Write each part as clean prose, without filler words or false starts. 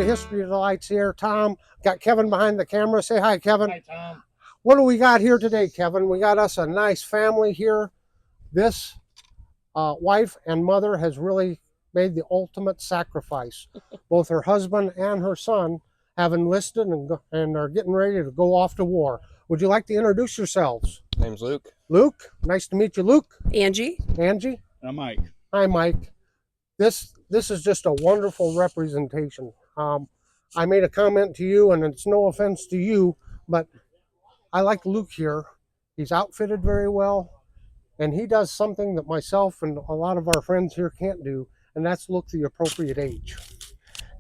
History Delights here. Tom, got Kevin behind the camera. Say hi, Kevin. Hi, Tom. What do we got here today, Kevin? We got us a nice family here. This wife and mother has really made the ultimate sacrifice. Both her husband and her son have enlisted and are getting ready to go off to war. Would you like to introduce yourselves? Name's Luke. Luke, nice to meet you, Luke. Angie. Angie. I'm Mike. Hi, Mike. This is just a wonderful representation. I made a comment to you, and it's no offense to you, but I like Luke here. He's outfitted very well, and he does something that myself and a lot of our friends here can't do, and that's look the appropriate age.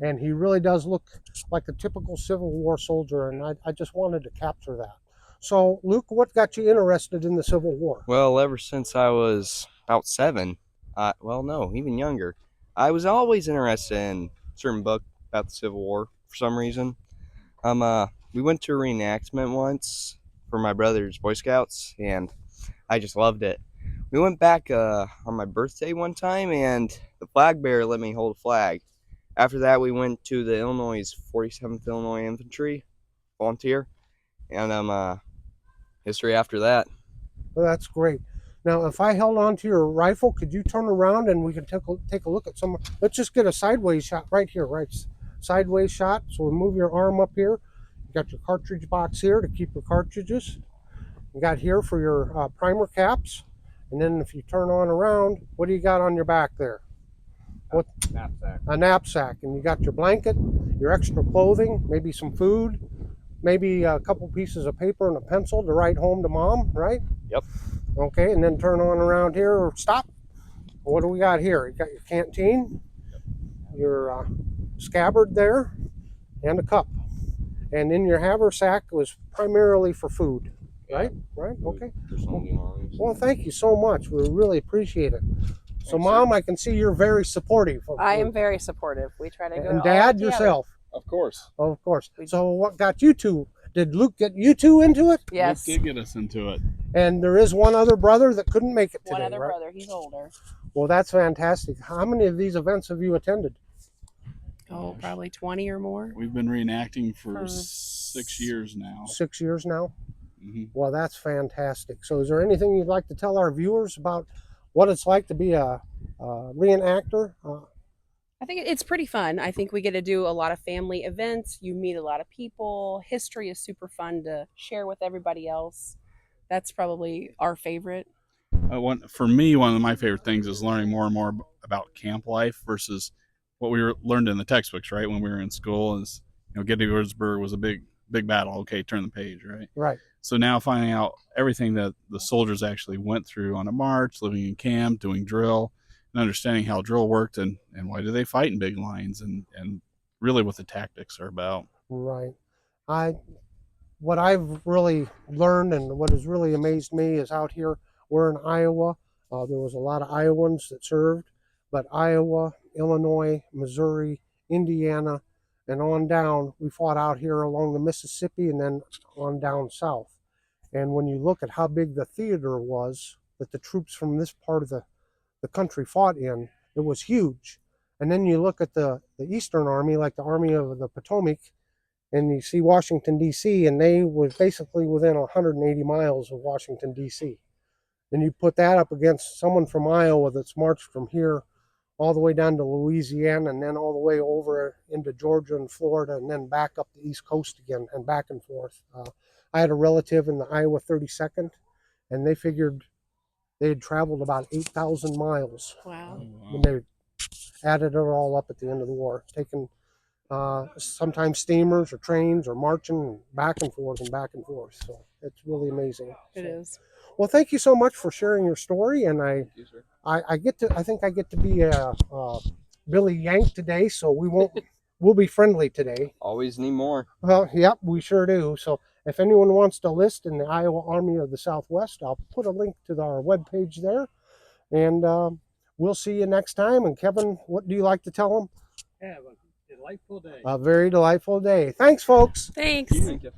And he really does look like a typical Civil War soldier, and I just wanted to capture that. So, Luke, what got you interested in the Civil War? Well, ever since I was about 7, well, no, even younger, I was always interested in a certain book about the Civil War for some reason. We went to a reenactment once for my brother's Boy Scouts, and I just loved it. We went back on my birthday one time, and the flag bearer let me hold a flag. After that, we went to the 47th Illinois Infantry volunteer, and history after that. Well, that's great. Now, if I held on to your rifle, could you turn around and we can take a look at some? Let's just get a sideways shot right here, right? Sideways shot. So we move your arm up here. You got your cartridge box here to keep your cartridges. You got here for your primer caps. And then if you turn on around, what do you got on your back there? What? Knapsack. A knapsack. And you got your blanket, your extra clothing, maybe some food, maybe a couple pieces of paper and a pencil to write home to mom, right? Yep. Okay, and then turn on around here, or stop. What do we got here? You got your canteen, your scabbard there, and a cup. And in your haversack was primarily for food, right? Right, okay. Well, thank you so much. We really appreciate it. So, Mom, I can see you're very supportive. I am very supportive. We try to go. And Dad, yourself. Of course. Of course. So what got you two? Did Luke get you two into it? Yes. Luke did get us into it. And there is one other brother that couldn't make it today, One other right? brother. He's older. Well, that's fantastic. How many of these events have you attended? Oh, probably 20 or more. We've been reenacting for 6 years now. 6 years now? Mm-hmm. Well, that's fantastic. So is there anything you'd like to tell our viewers about what it's like to be a reenactor? I think it's pretty fun. I think we get to do a lot of family events. You meet a lot of people. History is super fun to share with everybody else. That's probably our favorite. For me, one of my favorite things is learning more and more about camp life versus what we learned in the textbooks, right? When we were in school, is Gettysburg was a big battle. Okay, turn the page, right? Right. So now finding out everything that the soldiers actually went through on a march, living in camp, doing drill, and understanding how drill worked and why do they fight in big lines and really what the tactics are about. Right. What I've really learned and what has really amazed me is out here, we're in Iowa. There was a lot of Iowans that served, but Iowa, Illinois, Missouri, Indiana, and on down, we fought out here along the Mississippi and then on down south. And when you look at how big the theater was that the troops from this part of the country fought in, it was huge. And then you look at the Eastern Army, like the Army of the Potomac, and you see Washington, D.C., and they were basically within 180 miles of Washington, D.C. And you put that up against someone from Iowa that's marched from here all the way down to Louisiana and then all the way over into Georgia and Florida and then back up the East Coast again and back and forth. I had a relative in the Iowa 32nd, and they figured they had traveled about 8,000 miles. Wow. When they added it all up at the end of the war, taking sometimes steamers or trains or marching back and forth and back and forth. So it's really amazing. It is. Well, thank you so much for sharing your story, and I think I get to be a Billy Yank today, so we'll be friendly today. Always need more. Well, yep, we sure do. So if anyone wants to list in the Iowa Army of the Southwest, I'll put a link to our webpage there, and we'll see you next time. And Kevin, what do you like to tell them? Have a delightful day. A very delightful day. Thanks, folks. Thanks. Thank you.